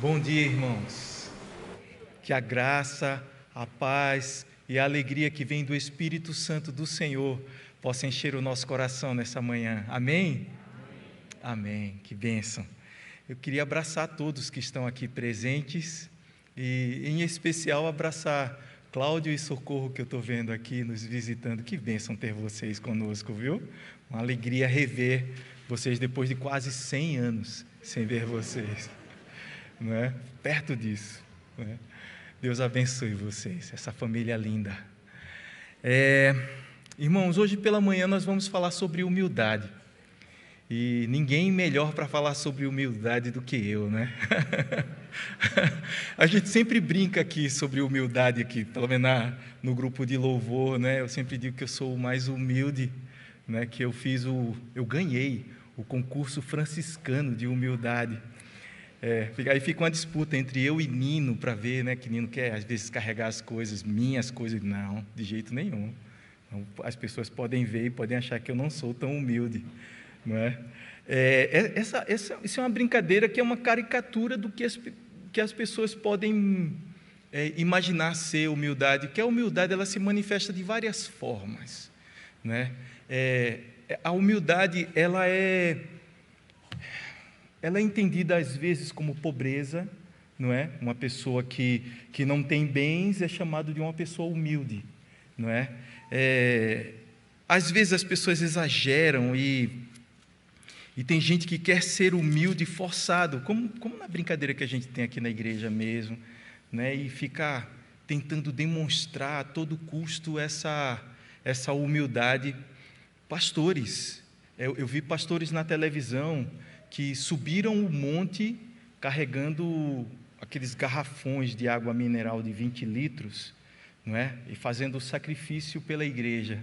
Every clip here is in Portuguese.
Bom dia, irmãos. Que a graça, a paz e a alegria que vem do Espírito Santo do Senhor possa encher o nosso coração nessa manhã. Amém? Amém. Que bênção. Eu queria abraçar todos que estão aqui presentes e, em especial, abraçar Cláudio e Socorro, que eu estou vendo aqui nos visitando. Que bênção ter vocês conosco, viu? Uma alegria rever vocês depois de quase 100 anos sem ver vocês. Não é? Perto disso, não é? Deus abençoe vocês, essa família linda. Irmãos, hoje pela manhã nós vamos falar sobre humildade. E ninguém melhor para falar sobre humildade do que eu, né? A gente sempre brinca aqui sobre humildade aqui, pelo menos no grupo de louvor, né? Eu sempre digo que eu sou o mais humilde, né? Que eu ganhei o concurso franciscano de humildade. Aí fica uma disputa entre eu e Nino para ver, né, que Nino quer às vezes carregar as coisas, minhas coisas. Não, de jeito nenhum. Então, as pessoas podem ver e podem achar que eu não sou tão humilde, não é? Isso é uma brincadeira que é uma caricatura do que as pessoas podem imaginar ser humildade, que a humildade ela se manifesta de várias formas, né? A humildade ela é entendida às vezes como pobreza, não é? Uma pessoa que não tem bens é chamado de uma pessoa humilde, não é? Às vezes as pessoas exageram e tem gente que quer ser humilde forçado, como na brincadeira que a gente tem aqui na igreja mesmo, né? E fica tentando demonstrar a todo custo essa humildade. Pastores, eu vi pastores na televisão que subiram o monte carregando aqueles garrafões de água mineral de 20 litros, não é? E fazendo o sacrifício pela igreja,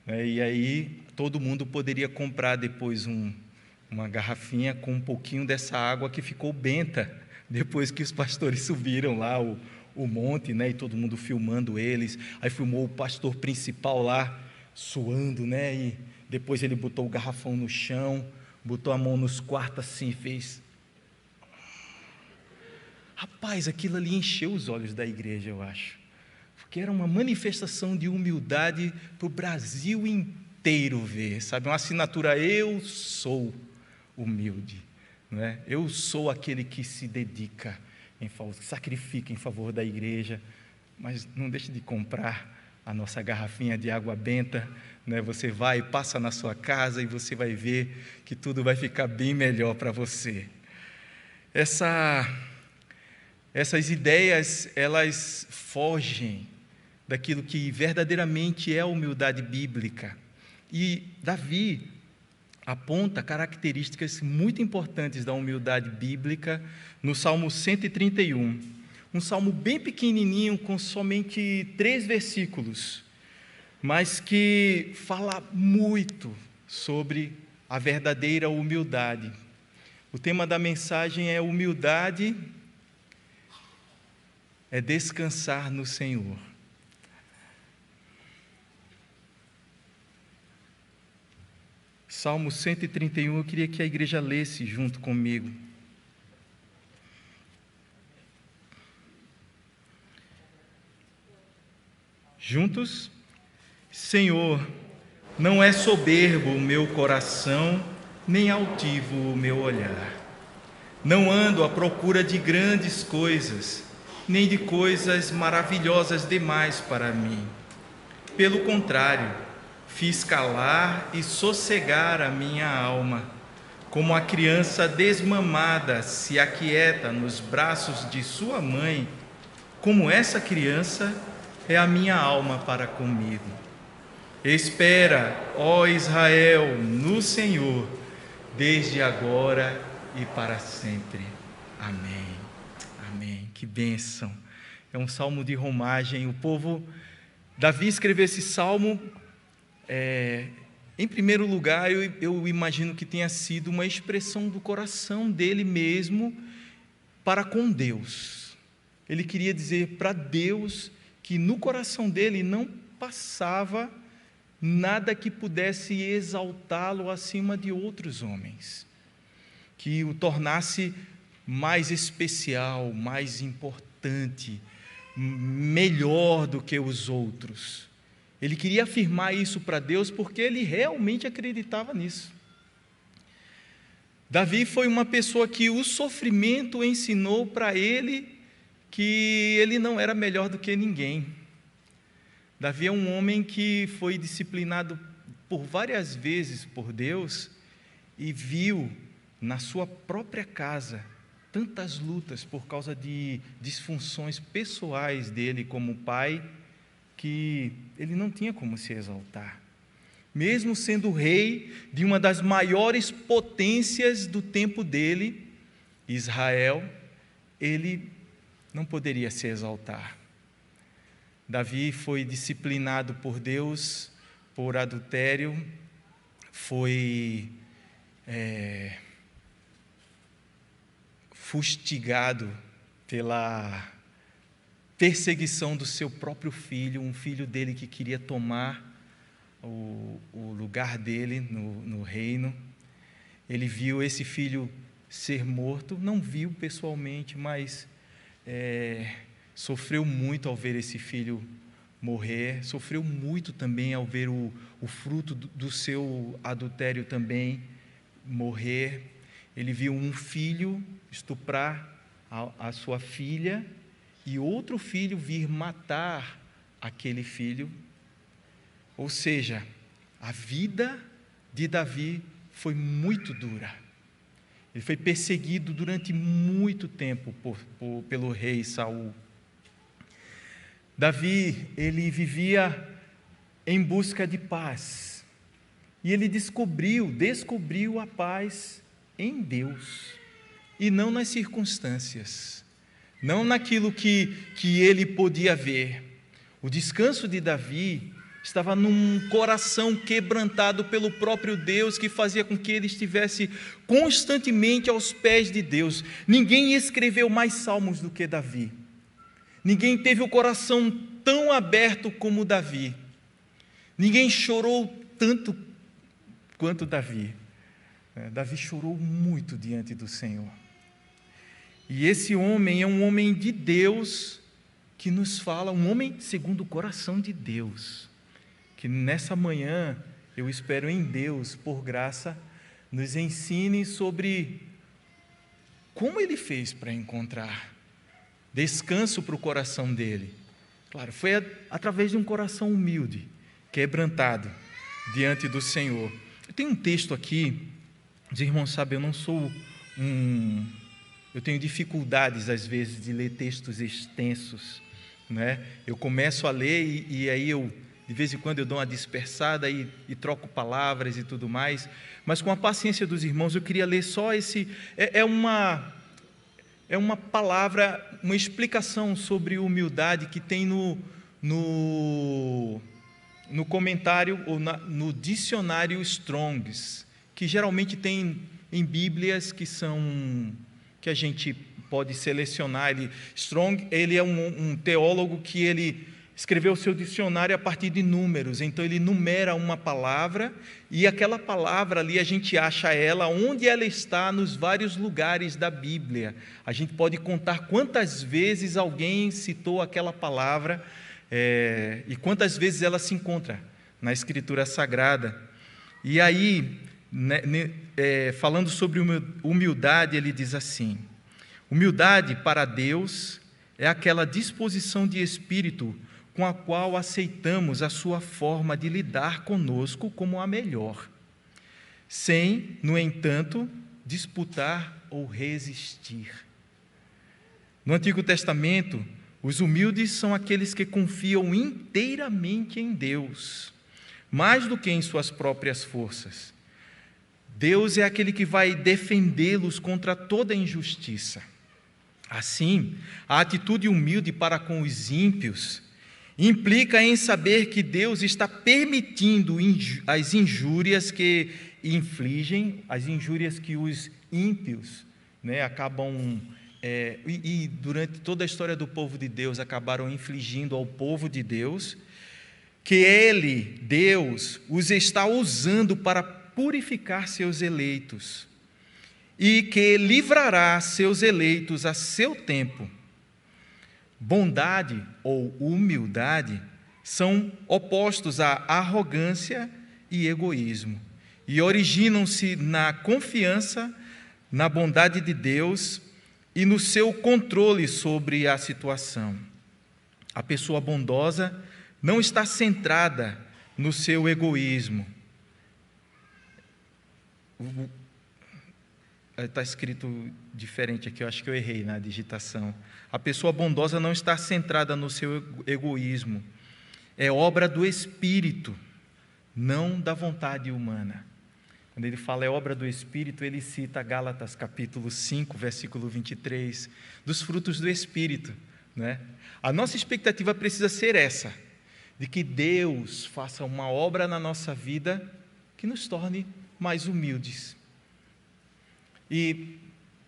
né? E aí todo mundo poderia comprar depois uma garrafinha com um pouquinho dessa água que ficou benta, depois que os pastores subiram lá o monte, né? E todo mundo filmando eles, aí filmou o pastor principal lá, suando, né? E depois ele botou o garrafão no chão, botou a mão nos quartos assim e fez. Rapaz, aquilo ali encheu os olhos da igreja, eu acho. Porque era uma manifestação de humildade para o Brasil inteiro ver, sabe? Uma assinatura, eu sou humilde, não é? Eu sou aquele que se dedica, que sacrifica em favor da igreja, mas não deixe de comprar a nossa garrafinha de água benta, né? Você vai, passa na sua casa e você vai ver que tudo vai ficar bem melhor para você. Essas ideias, elas fogem daquilo que verdadeiramente é a humildade bíblica. E Davi aponta características muito importantes da humildade bíblica no Salmo 131. Um salmo bem pequenininho, com somente 3 versículos, mas que fala muito sobre a verdadeira humildade. O tema da mensagem é humildade, é descansar no Senhor. Salmo 131, eu queria que a igreja lesse junto comigo. Juntos? Senhor, não é soberbo o meu coração, nem altivo o meu olhar. Não ando à procura de grandes coisas, nem de coisas maravilhosas demais para mim. Pelo contrário, fiz calar e sossegar a minha alma, como a criança desmamada se aquieta nos braços de sua mãe, como essa criança é a minha alma para comigo. Espera, ó Israel, no Senhor, desde agora e para sempre. Amém. Amém. Que bênção. É um salmo de romagem. Davi escreveu esse salmo, em primeiro lugar, eu imagino que tenha sido uma expressão do coração dele mesmo para com Deus. Ele queria dizer para Deus que no coração dele não passava nada que pudesse exaltá-lo acima de outros homens, que o tornasse mais especial, mais importante, melhor do que os outros. Ele queria afirmar isso para Deus porque ele realmente acreditava nisso. Davi foi uma pessoa que o sofrimento ensinou para ele que ele não era melhor do que ninguém. Davi é um homem que foi disciplinado por várias vezes por Deus e viu na sua própria casa tantas lutas por causa de disfunções pessoais dele como pai, que ele não tinha como se exaltar. Mesmo sendo rei de uma das maiores potências do tempo dele, Israel, ele não poderia se exaltar. Davi foi disciplinado por Deus por adultério, foi fustigado pela perseguição do seu próprio filho, um filho dele que queria tomar o lugar dele no reino. Ele viu esse filho ser morto, não viu pessoalmente, mas sofreu muito ao ver esse filho morrer, sofreu muito também ao ver o fruto do seu adultério também morrer. Ele viu um filho estuprar a sua filha e outro filho vir matar aquele filho. Ou seja, a vida de Davi foi muito dura. Ele foi perseguido durante muito tempo pelo rei Saul. Davi, ele vivia em busca de paz. E ele descobriu a paz em Deus, e não nas circunstâncias, não naquilo que ele podia ver. O descanso de Davi estava num coração quebrantado pelo próprio Deus, que fazia com que ele estivesse constantemente aos pés de Deus. Ninguém escreveu mais salmos do que Davi. Ninguém teve o coração tão aberto como Davi. Ninguém chorou tanto quanto Davi. Davi chorou muito diante do Senhor. E esse homem é um homem de Deus que nos fala, um homem segundo o coração de Deus, que nessa manhã, eu espero em Deus, por graça, nos ensine sobre como ele fez para encontrar descanso para o coração dele. Claro, foi através de um coração humilde, quebrantado diante do Senhor. Eu tenho um texto aqui, os irmãos sabem, eu tenho dificuldades às vezes de ler textos extensos, né? Eu começo a ler e aí de vez em quando eu dou uma dispersada e troco palavras e tudo mais, mas com a paciência dos irmãos eu queria ler só esse, é uma palavra, uma explicação sobre humildade que tem no comentário ou no dicionário Strong's, que geralmente tem em Bíblias que a gente pode selecionar. Strong, ele é um teólogo que ele escreveu o seu dicionário a partir de números, então ele numera uma palavra e aquela palavra ali a gente acha ela onde ela está nos vários lugares da Bíblia. A gente pode contar quantas vezes alguém citou aquela palavra e quantas vezes ela se encontra na Escritura Sagrada. E aí, falando sobre humildade, ele diz assim: humildade para Deus é aquela disposição de espírito com a qual aceitamos a sua forma de lidar conosco como a melhor, sem, no entanto, disputar ou resistir. No Antigo Testamento, os humildes são aqueles que confiam inteiramente em Deus, mais do que em suas próprias forças. Deus é aquele que vai defendê-los contra toda injustiça. Assim, a atitude humilde para com os ímpios implica em saber que Deus está permitindo as injúrias que infligem, as injúrias que os ímpios acabam, e durante toda a história do povo de Deus, acabaram infligindo ao povo de Deus, que Ele, Deus, os está usando para purificar seus eleitos. e que livrará seus eleitos a seu tempo. Bondade ou humildade são opostos à arrogância e egoísmo, e originam-se na confiança na bondade de Deus e no seu controle sobre a situação. A pessoa bondosa não está centrada no seu egoísmo. Está escrito diferente aqui, eu acho que eu errei na digitação. A pessoa bondosa não está centrada no seu egoísmo. É obra do Espírito, não da vontade humana. Quando ele fala é obra do Espírito, ele cita Gálatas capítulo 5, versículo 23, dos frutos do Espírito, né? A nossa expectativa precisa ser essa, de que Deus faça uma obra na nossa vida que nos torne mais humildes. E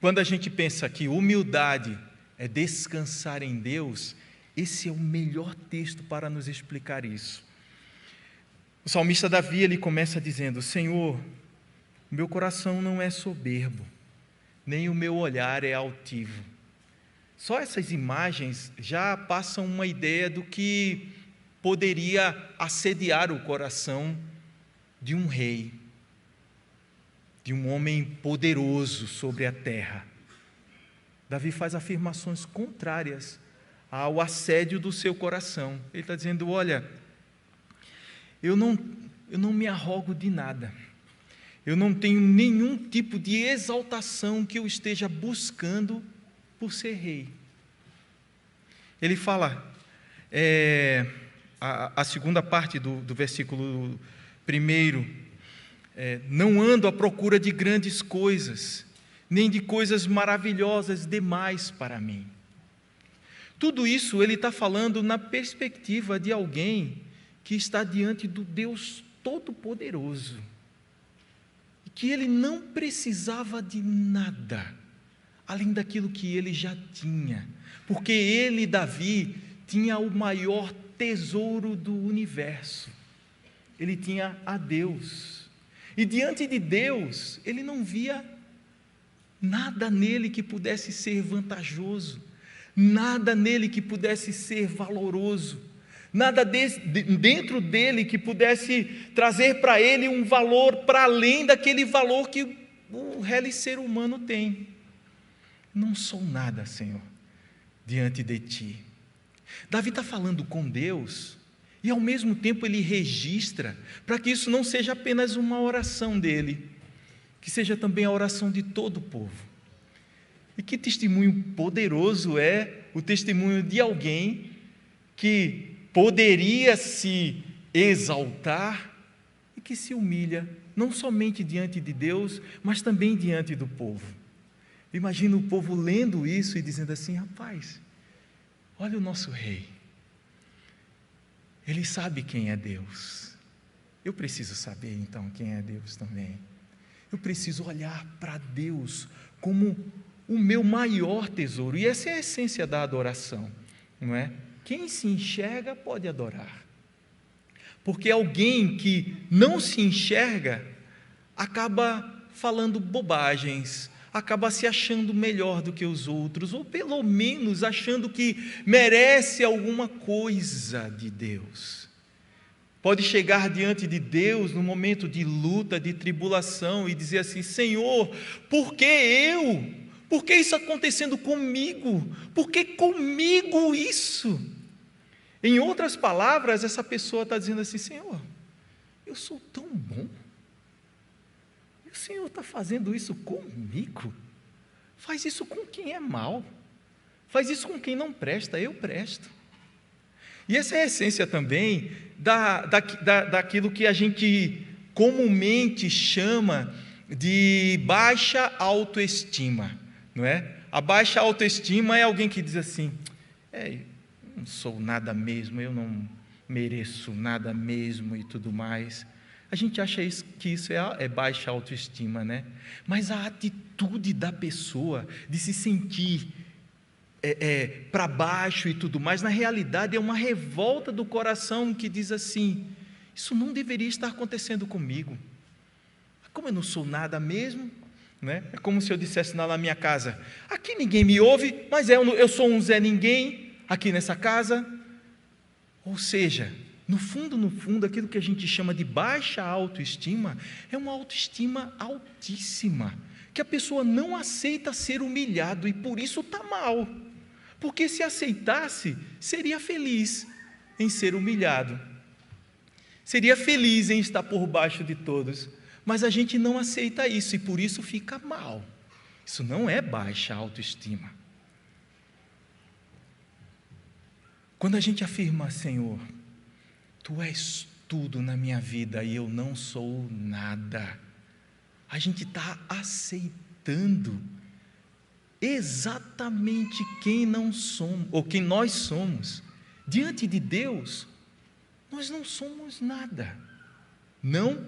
quando a gente pensa que humildade é descansar em Deus, esse é o melhor texto para nos explicar isso. O salmista Davi, ele começa dizendo: Senhor, meu coração não é soberbo, nem o meu olhar é altivo. Só essas imagens já passam uma ideia do que poderia assediar o coração de um rei, de um homem poderoso sobre a terra. Davi faz afirmações contrárias ao assédio do seu coração. Ele está dizendo: olha, eu não me arrogo de nada, eu não tenho nenhum tipo de exaltação que eu esteja buscando por ser rei. Ele fala, a segunda parte do versículo 1, não ando à procura de grandes coisas, nem de coisas maravilhosas demais para mim. Tudo isso ele está falando na perspectiva de alguém que está diante do Deus Todo-Poderoso, e que ele não precisava de nada, além daquilo que ele já tinha, porque ele, Davi, tinha o maior tesouro do universo, ele tinha a Deus, e diante de Deus, ele não via nada nele que pudesse ser vantajoso, nada nele que pudesse ser valoroso, nada dentro dele que pudesse trazer para ele um valor para além daquele valor que o real ser humano tem. Não sou nada, Senhor, diante de Ti. Davi está falando com Deus e ao mesmo tempo ele registra, para que isso não seja apenas uma oração dele, que seja também a oração de todo o povo. E que testemunho poderoso é o testemunho de alguém que poderia se exaltar e que se humilha, não somente diante de Deus, mas também diante do povo. Imagina o povo lendo isso e dizendo assim: rapaz, olha o nosso rei, ele sabe quem é Deus, eu preciso saber então quem é Deus também. Eu preciso olhar para Deus como o meu maior tesouro, e essa é a essência da adoração, não é? Quem se enxerga pode adorar, porque alguém que não se enxerga acaba falando bobagens, acaba se achando melhor do que os outros, ou pelo menos achando que merece alguma coisa de Deus. Pode chegar diante de Deus no momento de luta, de tribulação e dizer assim: Senhor, por que eu? Por que isso acontecendo comigo? Por que comigo isso? Em outras palavras, essa pessoa está dizendo assim: Senhor, eu sou tão bom, e o Senhor está fazendo isso comigo? Faz isso com quem é mau, faz isso com quem não presta, eu presto. E essa é a essência também daquilo que a gente comumente chama de baixa autoestima, não é? A baixa autoestima é alguém que diz assim: não sou nada mesmo, eu não mereço nada mesmo e tudo mais. A gente acha que isso é baixa autoestima, né? Mas a atitude da pessoa de se sentir para baixo e tudo mais, na realidade é uma revolta do coração que diz assim: isso não deveria estar acontecendo comigo. Como eu não sou nada mesmo, né? É como se eu dissesse lá na minha casa: aqui ninguém me ouve, mas eu sou um Zé Ninguém aqui nessa casa. Ou seja, no fundo, aquilo que a gente chama de baixa autoestima é uma autoestima altíssima, que a pessoa não aceita ser humilhado e por isso está mal, porque se aceitasse, seria feliz em ser humilhado, seria feliz em estar por baixo de todos, mas a gente não aceita isso e por isso fica mal. Isso não é baixa autoestima. Quando a gente afirma: Senhor, Tu és tudo na minha vida e eu não sou nada, a gente está aceitando exatamente quem não somos, ou quem nós somos. Diante de Deus, nós não somos nada, não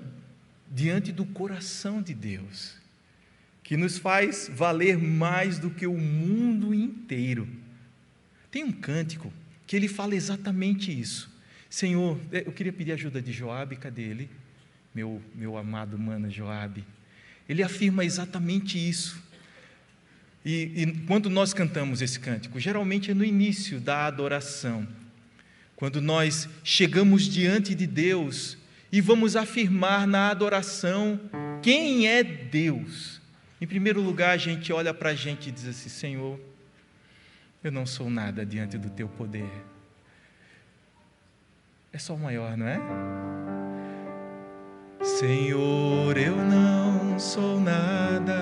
diante do coração de Deus, que nos faz valer mais do que o mundo inteiro. Tem um cântico que ele fala exatamente isso. Senhor, eu queria pedir a ajuda de Joabe, cadê ele? Meu amado mano Joabe. Ele afirma exatamente isso. E quando nós cantamos esse cântico, geralmente é no início da adoração, quando nós chegamos diante de Deus e vamos afirmar na adoração quem é Deus. Em primeiro lugar, a gente olha para a gente e diz assim: Senhor, eu não sou nada diante do Teu poder. É só o maior, não é? Senhor, eu não sou nada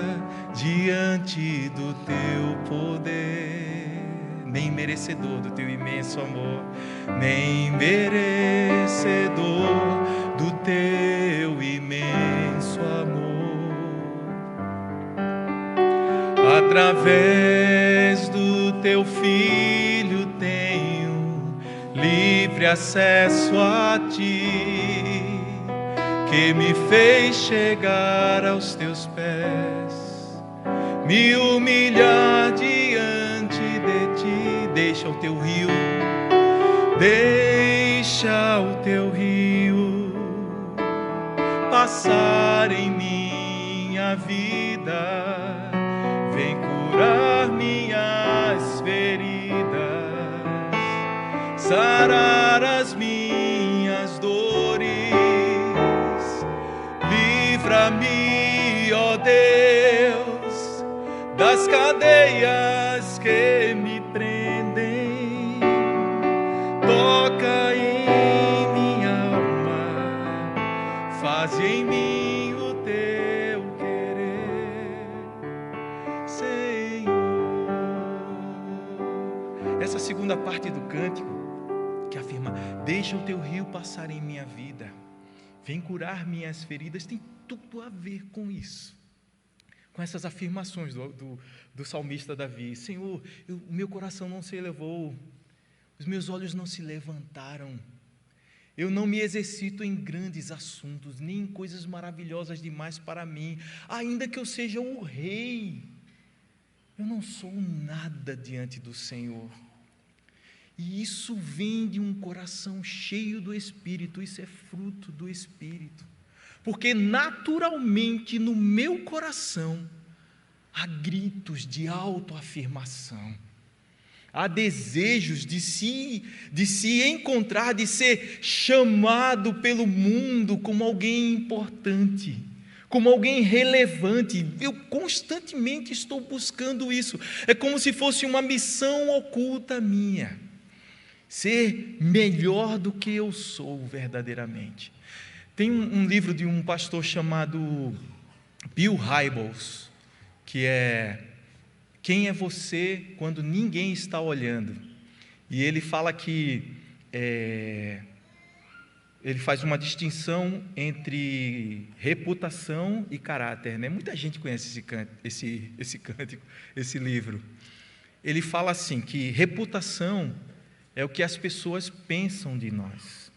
diante do Teu poder, nem merecedor do Teu imenso amor, nem merecedor do Teu imenso amor. Através do Teu Filho tenho livre acesso a Ti, que me fez chegar aos Teus pés, me humilhar diante de Ti. Deixa o Teu rio, deixa o Teu rio passar em minha vida, vem curar minhas feridas, sarar as minhas dores. Livra-me, ó Deus, das cadeias que me prendem. Toca em minha alma, faz em mim o Teu querer, Senhor. Essa segunda parte do cântico, que afirma: deixa o Teu rio passar em minha vida, vem curar minhas feridas, tem tudo a ver com isso, com essas afirmações do salmista Davi. Senhor, o meu coração não se elevou, os meus olhos não se levantaram, eu não me exercito em grandes assuntos, nem em coisas maravilhosas demais para mim, ainda que eu seja o rei, eu não sou nada diante do Senhor. E isso vem de um coração cheio do Espírito, isso é fruto do Espírito. Porque naturalmente no meu coração há gritos de autoafirmação, há desejos de se encontrar, de ser chamado pelo mundo como alguém importante, como alguém relevante. Eu constantemente estou buscando isso, é como se fosse uma missão oculta minha, ser melhor do que eu sou verdadeiramente. Tem um livro de um pastor chamado Bill Hybels, que é Quem é Você Quando Ninguém Está Olhando? E ele fala que ele faz uma distinção entre reputação e caráter, né? Muita gente conhece esse cântico, esse livro. Ele fala assim, que reputação é o que as pessoas pensam de nós,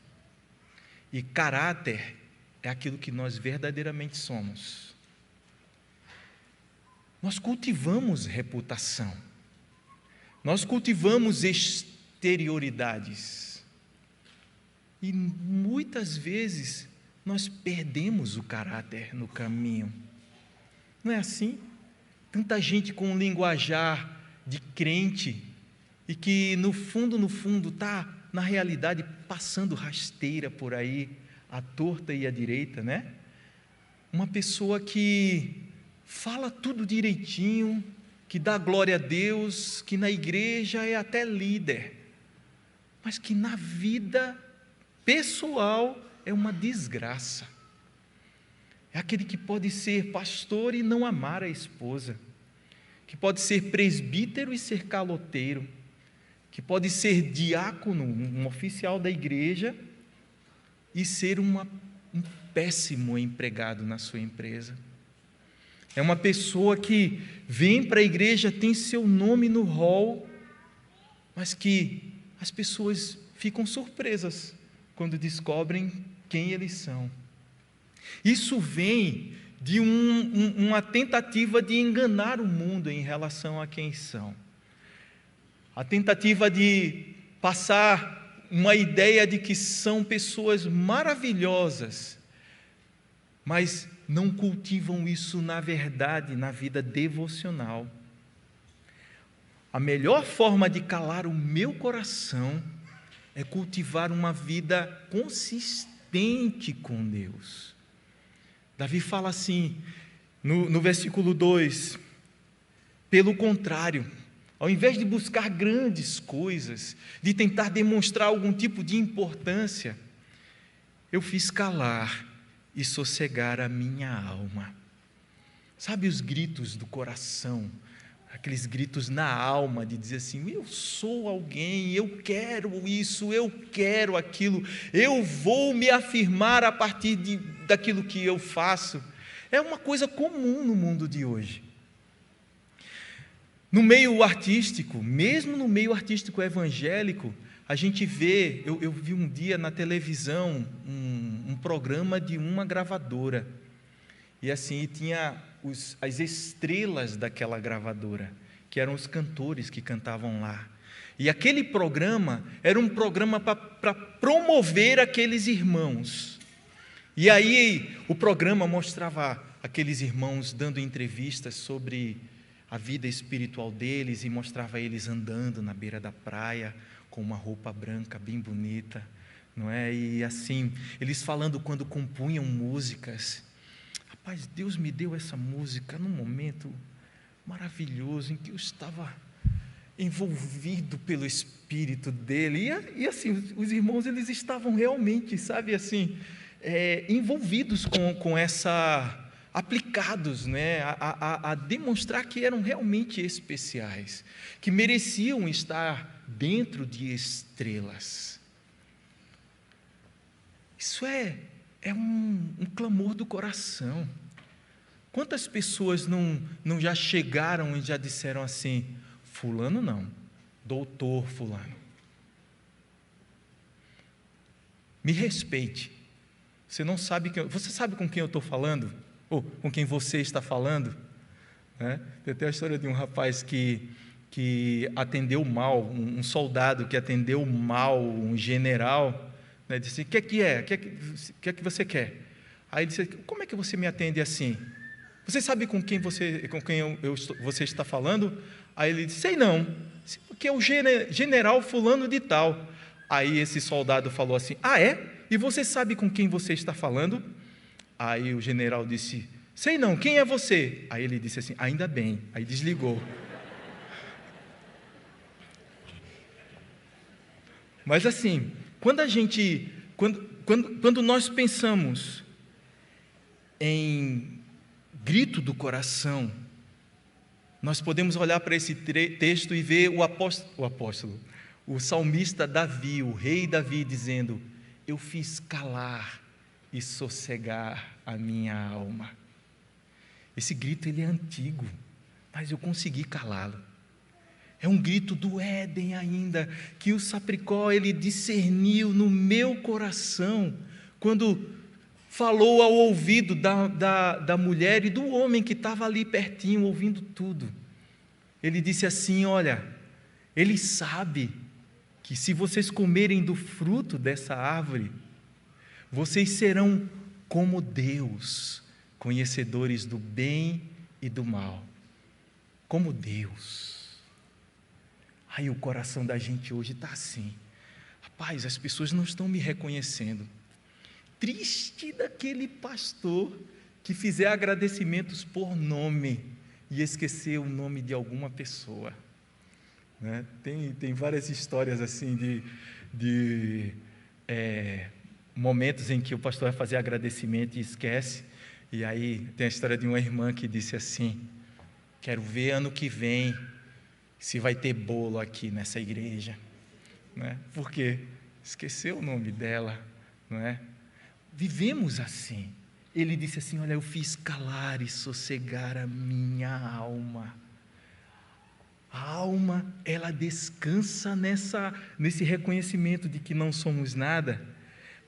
e caráter é aquilo que nós verdadeiramente somos. Nós cultivamos reputação, nós cultivamos exterioridades, e muitas vezes nós perdemos o caráter no caminho. Não é assim? Tanta gente com um linguajar de crente e que no fundo está, na realidade, passando rasteira por aí, à torta e à direita, né? Uma pessoa que fala tudo direitinho, que dá glória a Deus, que na igreja é até líder, mas que na vida pessoal é uma desgraça. É aquele que pode ser pastor e não amar a esposa, que pode ser presbítero e ser caloteiro, que pode ser diácono, um oficial da igreja, e ser um péssimo empregado na sua empresa. É uma pessoa que vem para a igreja, tem seu nome no rol, mas que as pessoas ficam surpresas quando descobrem quem eles são. Isso vem de uma tentativa de enganar o mundo em relação a quem são. A tentativa de passar uma ideia de que são pessoas maravilhosas, mas não cultivam isso na verdade, na vida devocional. A melhor forma de calar o meu coração é cultivar uma vida consistente com Deus. Davi fala assim, no versículo 2, pelo contrário, ao invés de buscar grandes coisas, de tentar demonstrar algum tipo de importância, eu fiz calar e sossegar a minha alma. Sabe os gritos do coração, aqueles gritos na alma de dizer assim, eu sou alguém, eu quero isso, eu quero aquilo, eu vou me afirmar a partir daquilo que eu faço. É uma coisa comum no mundo de hoje. No meio artístico, mesmo no meio artístico evangélico, a gente vê, eu vi um dia na televisão um programa de uma gravadora, e assim, tinha as estrelas daquela gravadora, que eram os cantores que cantavam lá, e aquele programa era um programa para promover aqueles irmãos, e aí o programa mostrava aqueles irmãos dando entrevistas sobre a vida espiritual deles, e mostrava eles andando na beira da praia, com uma roupa branca bem bonita, não é? E assim, eles falando quando compunham músicas, rapaz, Deus me deu essa música num momento maravilhoso, em que eu estava envolvido pelo Espírito dele, e assim, os irmãos, eles estavam realmente, sabe, assim, envolvidos com essa, aplicados, né, a demonstrar que eram realmente especiais, que mereciam estar dentro de estrelas. Isso é um clamor do coração. Quantas pessoas não já chegaram e já disseram assim, fulano não, doutor fulano, me respeite, você sabe com quem eu estou falando? Ou com quem você está falando? Né? Tem até a história de um rapaz que atendeu mal, um soldado que atendeu mal um general, né? Disse, o que é? O que é que você quer? Aí ele disse, como é que você me atende assim? Você sabe com quem você está falando? Aí ele disse, sei não, porque é o general fulano de tal. Aí esse soldado falou assim, ah é? E você sabe com quem você está falando? Aí o general disse, sei não, quem é você? Aí ele disse assim, ainda bem, aí desligou. Mas assim, quando nós pensamos em grito do coração, nós podemos olhar para esse texto e ver o salmista Davi, o rei Davi, dizendo, eu fiz calar e sossegar a minha alma. Esse grito, ele é antigo, mas eu consegui calá-lo. É um grito do Éden ainda, que o Sapricó, ele discerniu no meu coração, quando falou ao ouvido da mulher e do homem que estava ali pertinho, ouvindo tudo. Ele disse assim, olha, ele sabe que se vocês comerem do fruto dessa árvore, vocês serão como Deus, conhecedores do bem e do mal. como Deus. Aí o coração da gente hoje está assim: rapaz, as pessoas não estão me reconhecendo. Triste daquele pastor que fizer agradecimentos por nome e esquecer o nome de alguma pessoa. Né? Tem várias histórias assim de momentos em que o pastor vai fazer agradecimento e esquece. E aí tem a história de uma irmã que disse assim: quero ver ano que vem se vai ter bolo aqui nessa igreja. Né? Por quê? Esqueceu o nome dela. Não é? Vivemos assim. Ele disse assim: olha, eu fiz calar e sossegar a minha alma. A alma, ela descansa nesse reconhecimento de que não somos nada,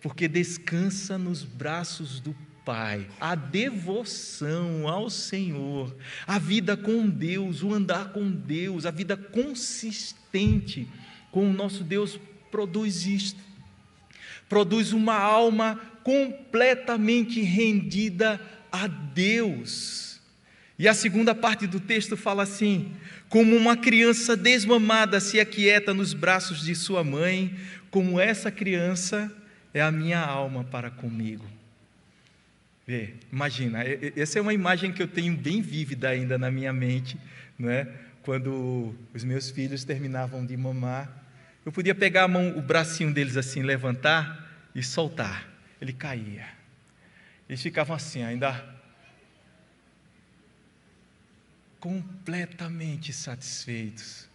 porque descansa nos braços do Pai. A devoção ao Senhor, a vida com Deus, o andar com Deus, a vida consistente com o nosso Deus produz isto. Produz uma alma completamente rendida a Deus. E a segunda parte do texto fala assim: como uma criança desmamada se aquieta nos braços de sua mãe, como essa criança é a minha alma para comigo. Vê, imagina, essa é uma imagem que eu tenho bem vívida ainda na minha mente, não é? Quando os meus filhos terminavam de mamar, eu podia pegar o bracinho deles assim, levantar e soltar. Ele caía. Eles ficavam assim, ainda completamente satisfeitos,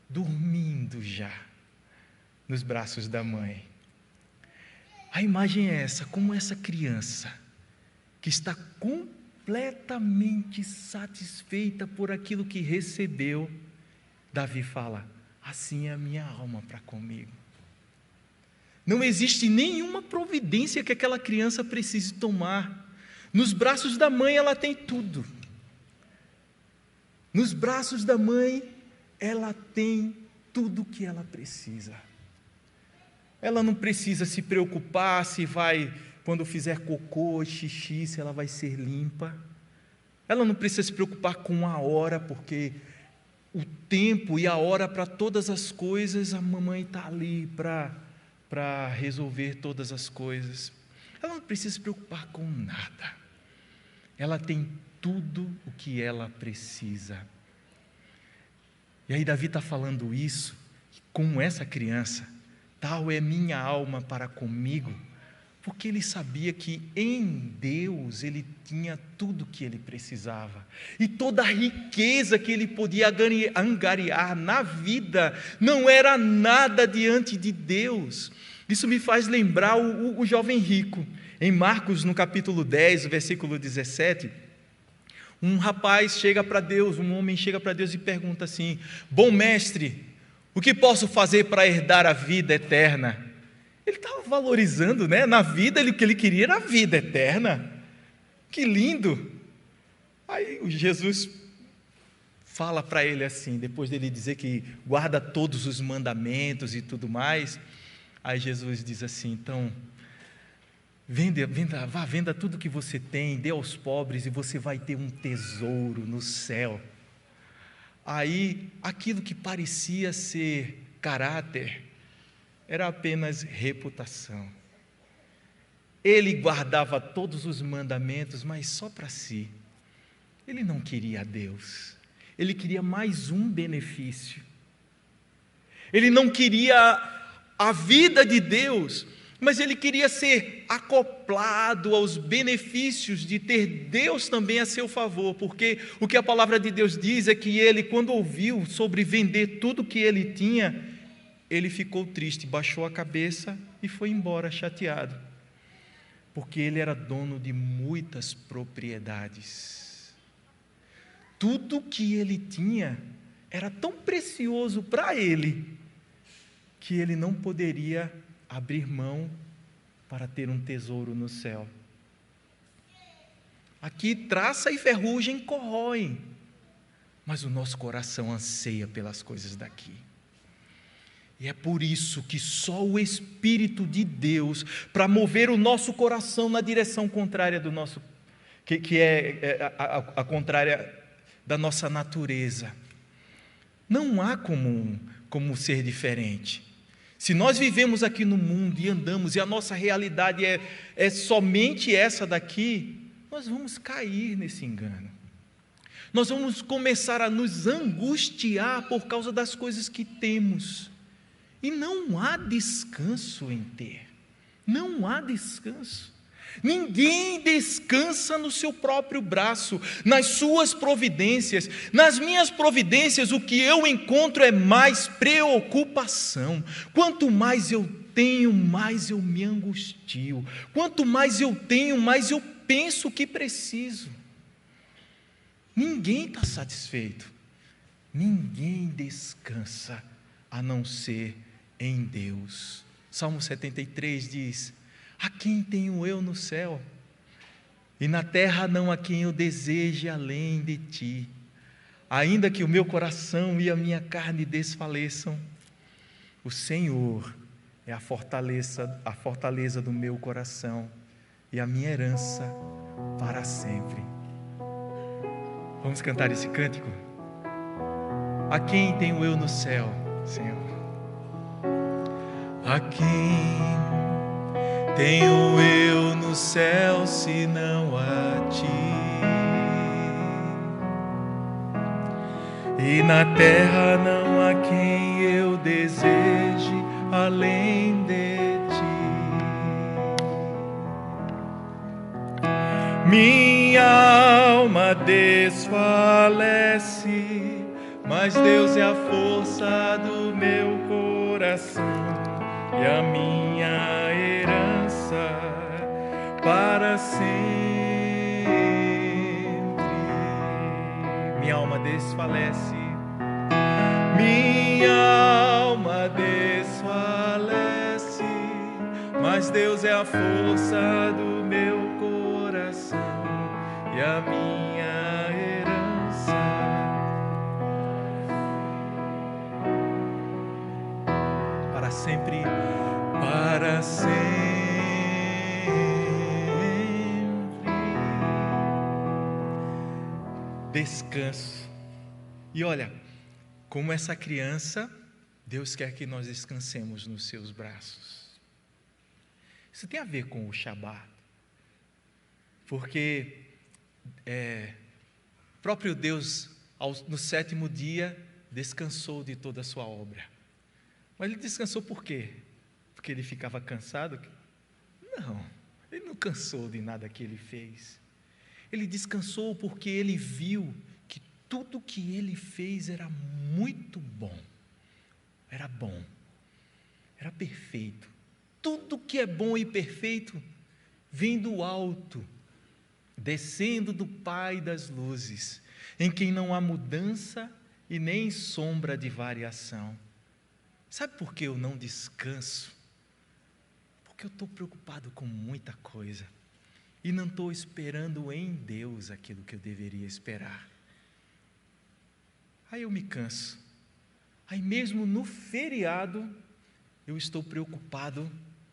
dormindo já nos braços da mãe. A imagem é essa, como essa criança que está completamente satisfeita por aquilo que recebeu. Davi fala: assim é a minha alma para comigo. Não existe nenhuma providência que aquela criança precise tomar. Nos braços da mãe ela tem tudo. Nos braços da mãe ela tem tudo o que ela precisa. Ela não precisa se preocupar se vai, quando fizer cocô, xixi, se ela vai ser limpa. Ela não precisa se preocupar com a hora, porque o tempo e a hora para todas as coisas, a mamãe está ali para resolver todas as coisas. Ela não precisa se preocupar com nada. Ela tem tudo o que ela precisa. E aí Davi está falando isso, com essa criança: tal é minha alma para comigo, porque ele sabia que em Deus ele tinha tudo o que ele precisava, e toda a riqueza que ele podia angariar na vida não era nada diante de Deus. Isso me faz lembrar o jovem rico. Em Marcos, no capítulo 10, versículo 17, um rapaz chega para Deus, um homem chega para Deus e pergunta assim: bom mestre, o que posso fazer para herdar a vida eterna? Ele estava valorizando, né? Na vida, o que ele queria era a vida eterna. Que lindo! Aí Jesus fala para ele assim, depois dele dizer que guarda todos os mandamentos e tudo mais, aí Jesus diz assim: então, venda tudo que você tem, dê aos pobres e você vai ter um tesouro no céu. Aí, aquilo que parecia ser caráter, era apenas reputação. Ele guardava todos os mandamentos, mas só para si. Ele não queria a Deus. Ele queria mais um benefício. Ele não queria a vida de Deus, mas ele queria ser acoplado aos benefícios de ter Deus também a seu favor, porque o que a palavra de Deus diz é que ele, quando ouviu sobre vender tudo que ele tinha, ele ficou triste, baixou a cabeça e foi embora chateado, porque ele era dono de muitas propriedades. Tudo que ele tinha era tão precioso para ele, que ele não poderia abrir mão para ter um tesouro no céu. Aqui traça e ferrugem corroem, mas o nosso coração anseia pelas coisas daqui. E é por isso que só o Espírito de Deus, para mover o nosso coração na direção contrária do nosso, que é a contrária da nossa natureza. Não há como ser diferente. Se nós vivemos aqui no mundo e andamos, e a nossa realidade é somente essa daqui, nós vamos cair nesse engano. Nós vamos começar a nos angustiar por causa das coisas que temos. E não há descanso em ter. Não há descanso. Ninguém descansa no seu próprio braço, nas suas providências. Nas minhas providências, o que eu encontro é mais preocupação. Quanto mais eu tenho, mais eu me angustio. Quanto mais eu tenho, mais eu penso que preciso. Ninguém está satisfeito. Ninguém descansa a não ser em Deus. Salmo 73 diz: a quem tenho eu no céu? E na terra não há quem eu deseje além de ti. Ainda que o meu coração e a minha carne desfaleçam, o Senhor é a fortaleza do meu coração e a minha herança para sempre. Vamos cantar esse cântico? A quem tenho eu no céu, Senhor? A quem tenho eu no céu, senão a ti? E na terra não há quem eu deseje além de ti. Minha alma desfalece, mas Deus é a força do meu coração e a minha herança para sempre. Minha alma desfalece, minha alma desfalece, mas Deus é a força do meu coração e a minha herança para sempre, para sempre. Descanso. E olha, como essa criança, Deus quer que nós descansemos nos seus braços. Isso tem a ver com o Shabat, porque próprio Deus, no sétimo dia, descansou de toda a sua obra. Mas ele descansou por quê? Porque ele ficava cansado? Não, ele não cansou de nada que ele fez. Ele descansou porque ele viu que tudo que ele fez era muito bom. Era bom, era perfeito. Tudo que é bom e perfeito vem do alto, descendo do Pai das luzes, em quem não há mudança e nem sombra de variação. Sabe por que eu não descanso? Porque eu estou preocupado com muita coisa e não estou esperando em Deus aquilo que eu deveria esperar. Aí eu me canso. Aí mesmo no feriado, eu estou preocupado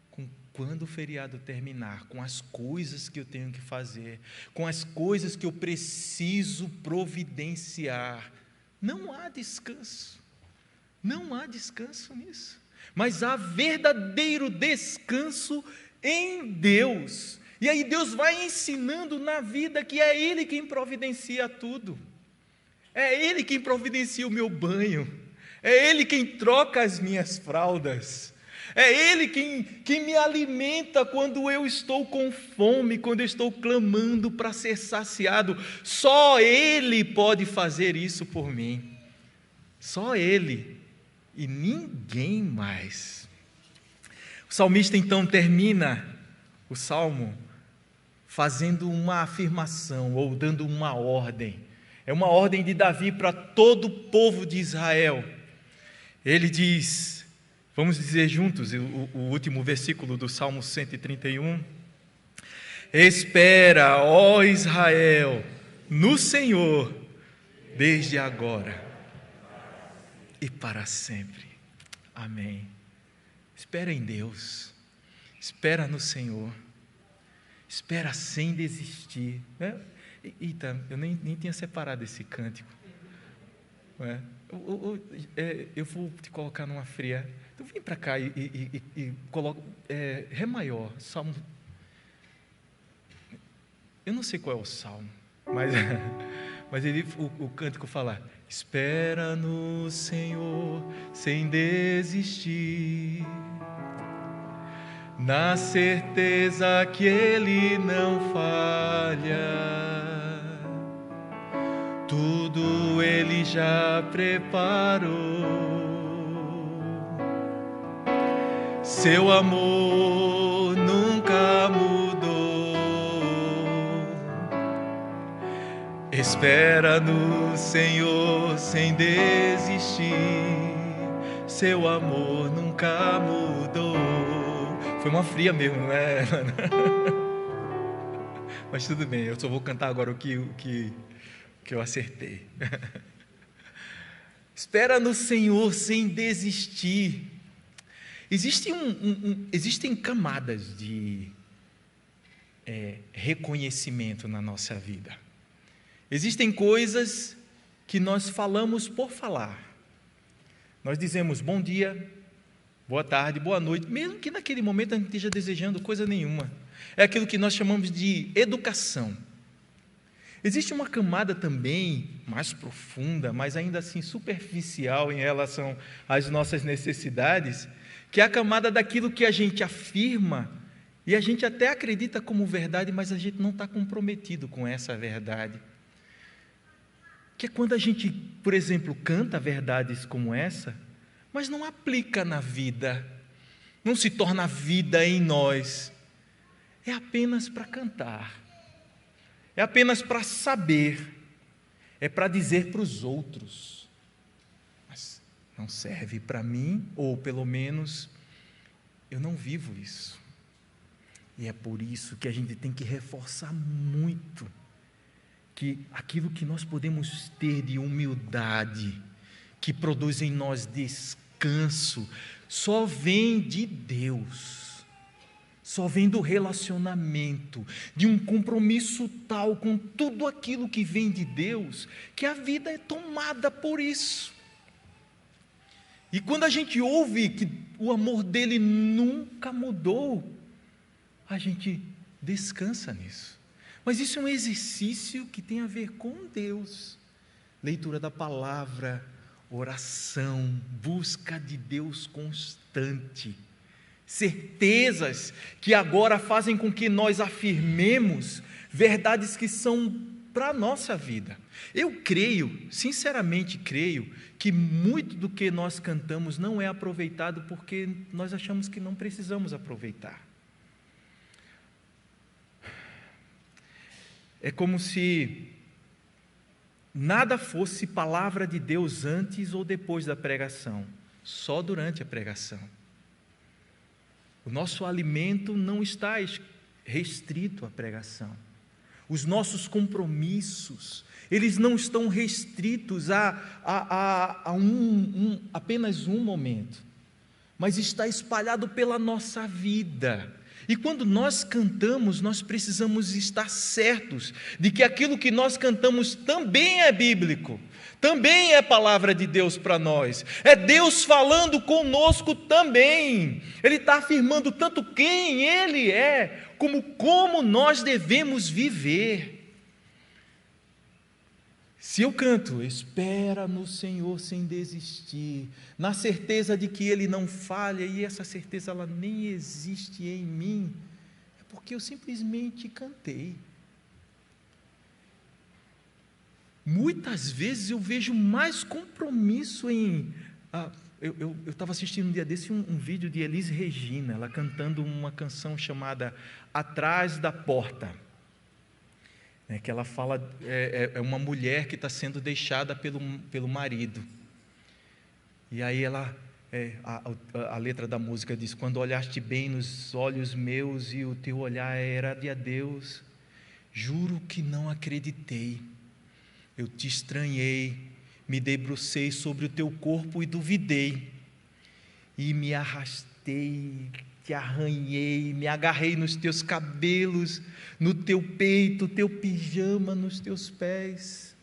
com quando o feriado terminar, com as coisas que eu tenho que fazer, com as coisas que eu preciso providenciar. Não há descanso. Não há descanso nisso. Mas há verdadeiro descanso em Deus. E aí Deus vai ensinando na vida que é Ele quem providencia tudo. É Ele quem providencia o meu banho. É Ele quem troca as minhas fraldas. É Ele quem me alimenta quando eu estou com fome, quando eu estou clamando para ser saciado. Só Ele pode fazer isso por mim. Só Ele e ninguém mais. O salmista então termina o salmo fazendo uma afirmação ou dando uma ordem. É uma ordem de Davi para todo o povo de Israel. Ele diz, vamos dizer juntos o último versículo do Salmo 131. Espera, ó Israel, no Senhor, desde agora e para sempre. Amém. Espera em Deus, espera no Senhor, espera sem desistir, né? Eita, eu nem tinha separado esse cântico. Não é? Eu vou te colocar numa fria. Então vem para cá e coloca Ré maior, Salmo. Eu não sei qual é o Salmo, mas o cântico fala: espera no Senhor sem desistir, na certeza que Ele não falha, tudo Ele já preparou. Seu amor nunca mudou. Espera no Senhor sem desistir. Seu amor nunca mudou. Foi uma fria mesmo, não é? Mas tudo bem, eu só vou cantar agora o que eu acertei. Espera no Senhor sem desistir. Existem camadas de reconhecimento na nossa vida. Existem coisas que nós falamos por falar. Nós dizemos bom dia, boa tarde, boa noite, mesmo que naquele momento a gente esteja desejando coisa nenhuma. É aquilo que nós chamamos de educação. Existe uma camada também mais profunda, mas ainda assim superficial em relação às nossas necessidades, que é a camada daquilo que a gente afirma e a gente até acredita como verdade, mas a gente não está comprometido com essa verdade. Que é quando a gente, por exemplo, canta verdades como essa, mas não aplica na vida, não se torna vida em nós. É apenas para cantar, é apenas para saber, é para dizer para os outros, mas não serve para mim, ou pelo menos eu não vivo isso. E é por isso que a gente tem que reforçar muito que aquilo que nós podemos ter de humildade, que produz em nós descanso, só vem de Deus, só vem do relacionamento, de um compromisso tal com tudo aquilo que vem de Deus, que a vida é tomada por isso. E quando a gente ouve que o amor dele nunca mudou, a gente descansa nisso. Mas isso é um exercício que tem a ver com Deus. Leitura da palavra, oração, busca de Deus constante. Certezas que agora fazem com que nós afirmemos verdades que são para a nossa vida. Eu creio, sinceramente creio, que muito do que nós cantamos não é aproveitado porque nós achamos que não precisamos aproveitar. É como se nada fosse palavra de Deus antes ou depois da pregação, só durante a pregação. O nosso alimento não está restrito à pregação. Os nossos compromissos, eles não estão restritos a apenas um momento, mas está espalhado pela nossa vida. E quando nós cantamos, nós precisamos estar certos de que aquilo que nós cantamos também é bíblico, também é palavra de Deus para nós, é Deus falando conosco também. Ele está afirmando tanto quem Ele é, como nós devemos viver. Se eu canto, espera no Senhor sem desistir, na certeza de que Ele não falha, e essa certeza ela nem existe em mim, é porque eu simplesmente cantei. Muitas vezes eu vejo mais compromisso em... Eu estava assistindo um dia desse um vídeo de Elis Regina, ela cantando uma canção chamada Atrás da Porta. Que ela fala, é uma mulher que está sendo deixada pelo marido. E aí a letra da música diz: quando olhaste bem nos olhos meus e o teu olhar era de adeus, juro que não acreditei. Eu te estranhei, me debrucei sobre o teu corpo e duvidei, e me arrastei te arranhei, me agarrei nos teus cabelos, no teu peito, teu pijama nos teus pés.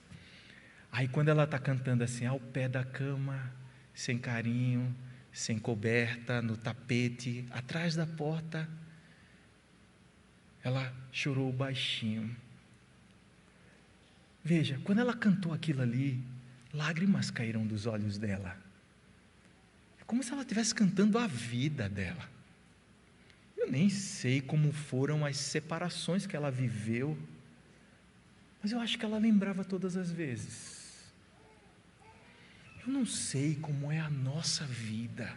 Aí quando ela está cantando assim, ao pé da cama, sem carinho, sem coberta, no tapete, atrás da porta, ela chorou baixinho. Veja, quando ela cantou aquilo ali, lágrimas caíram dos olhos dela. É como se ela estivesse cantando a vida dela. Eu nem sei como foram as separações que ela viveu, mas eu acho que ela lembrava todas as vezes. Eu não sei como é a nossa vida,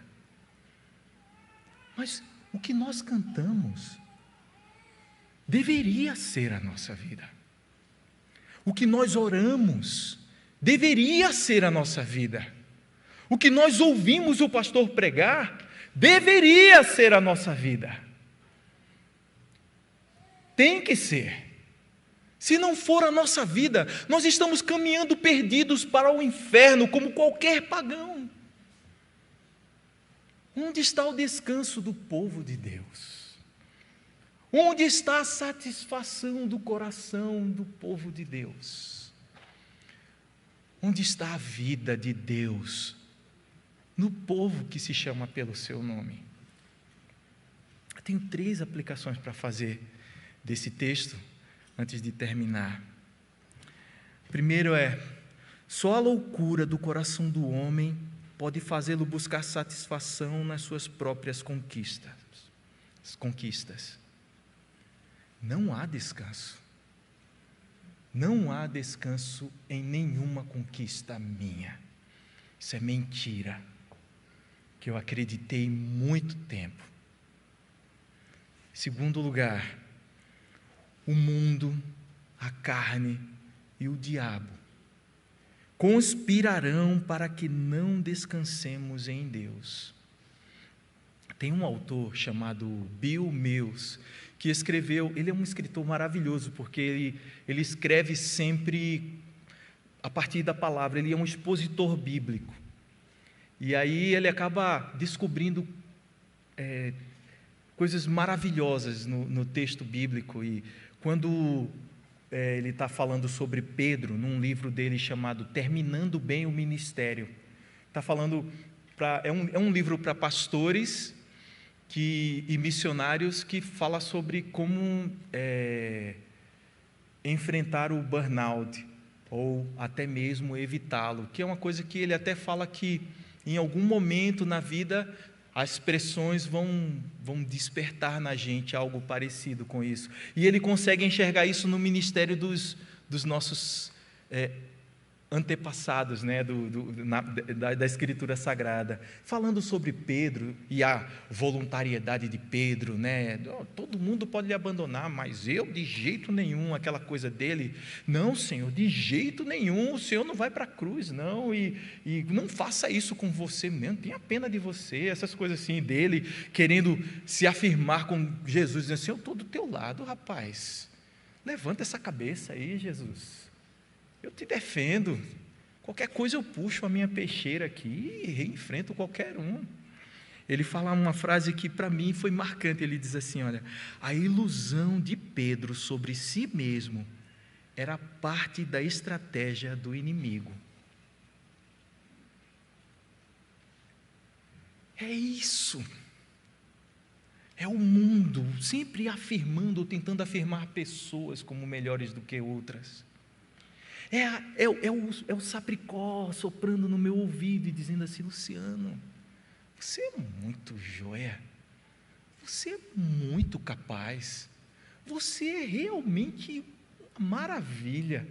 mas o que nós cantamos deveria ser a nossa vida. O que nós oramos deveria ser a nossa vida. O que nós ouvimos o pastor pregar deveria ser a nossa vida. Tem que ser. Se não for a nossa vida, nós estamos caminhando perdidos para o inferno, como qualquer pagão. Onde está o descanso do povo de Deus? Onde está a satisfação do coração do povo de Deus? Onde está a vida de Deus no povo que se chama pelo seu nome? Eu tenho 3 aplicações para fazer desse texto, antes de terminar. Primeiro só a loucura do coração do homem pode fazê-lo buscar satisfação nas suas próprias conquistas. Não há descanso. Não há descanso em nenhuma conquista minha. Isso é mentira, que eu acreditei muito tempo. Segundo lugar, o mundo, a carne e o diabo conspirarão para que não descansemos em Deus. Tem um autor chamado Bill Mills, que escreveu, ele é um escritor maravilhoso, porque ele escreve sempre a partir da palavra, ele é um expositor bíblico. E aí ele acaba descobrindo coisas maravilhosas no texto bíblico. E quando ele está falando sobre Pedro, num livro dele chamado Terminando Bem o Ministério, está falando, é um livro para pastores e missionários, que fala sobre como enfrentar o burnout, ou até mesmo evitá-lo, que é uma coisa que ele até fala que em algum momento na vida as pressões vão despertar na gente algo parecido com isso. E ele consegue enxergar isso no ministério dos nossos antepassados, né, da Escritura Sagrada, falando sobre Pedro e a voluntariedade de Pedro, né? Todo mundo pode lhe abandonar, mas eu de jeito nenhum, aquela coisa dele, não, Senhor, de jeito nenhum, o Senhor não vai para a cruz, não, e não faça isso com você mesmo, tenha pena de você, essas coisas assim, dele querendo se afirmar com Jesus, dizendo assim, eu estou do teu lado, rapaz, levanta essa cabeça aí, Jesus, eu te defendo, qualquer coisa eu puxo a minha peixeira aqui e enfrento qualquer um. Ele fala uma frase que para mim foi marcante, ele diz assim, olha, a ilusão de Pedro sobre si mesmo era parte da estratégia do inimigo. É isso. É o mundo sempre afirmando ou tentando afirmar pessoas como melhores do que outras. É o sapricó soprando no meu ouvido e dizendo assim, Luciano, você é muito joia, você é muito capaz, você é realmente uma maravilha.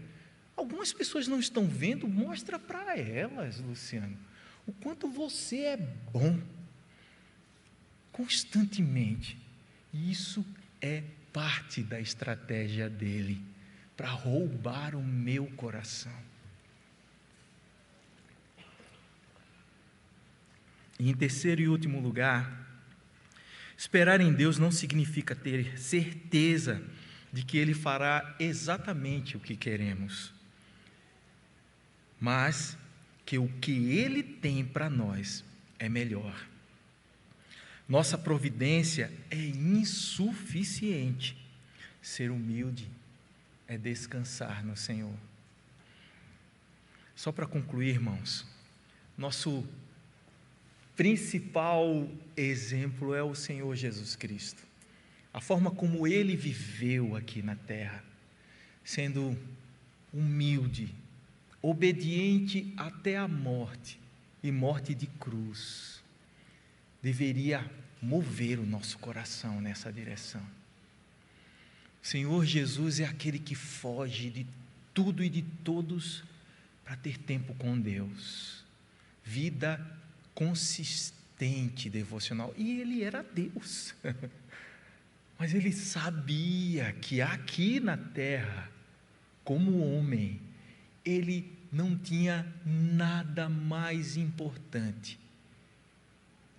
Algumas pessoas não estão vendo, mostra para elas, Luciano, o quanto você é bom, constantemente. Isso é parte da estratégia dele, para roubar o meu coração. E em terceiro e último lugar, esperar em Deus não significa ter certeza de que Ele fará exatamente o que queremos, mas que o que Ele tem para nós é melhor. Nossa providência é insuficiente. Ser humilde é descansar no Senhor. Só para concluir, irmãos, nosso principal exemplo é o Senhor Jesus Cristo. A forma como Ele viveu aqui na terra, sendo humilde, obediente até a morte, e morte de cruz, deveria mover o nosso coração nessa direção. O Senhor Jesus é aquele que foge de tudo e de todos para ter tempo com Deus, vida consistente, devocional, e Ele era Deus, mas Ele sabia que aqui na terra, como homem, Ele não tinha nada mais importante,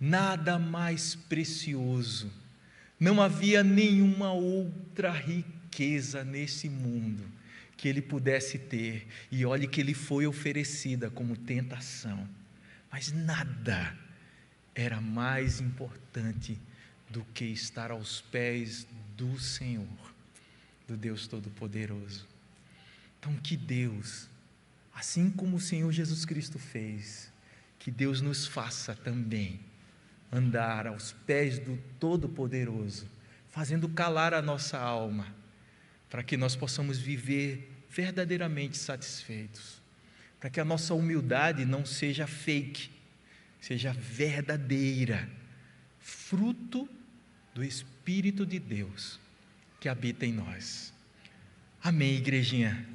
nada mais precioso, não havia nenhuma outra riqueza nesse mundo que Ele pudesse ter, e olhe que Ele foi oferecida como tentação, mas nada era mais importante do que estar aos pés do Senhor, do Deus Todo-Poderoso. Então que Deus, assim como o Senhor Jesus Cristo fez, que Deus nos faça também andar aos pés do Todo-Poderoso, fazendo calar a nossa alma, para que nós possamos viver verdadeiramente satisfeitos, para que a nossa humildade não seja fake, seja verdadeira, fruto do Espírito de Deus que habita em nós. Amém, igrejinha?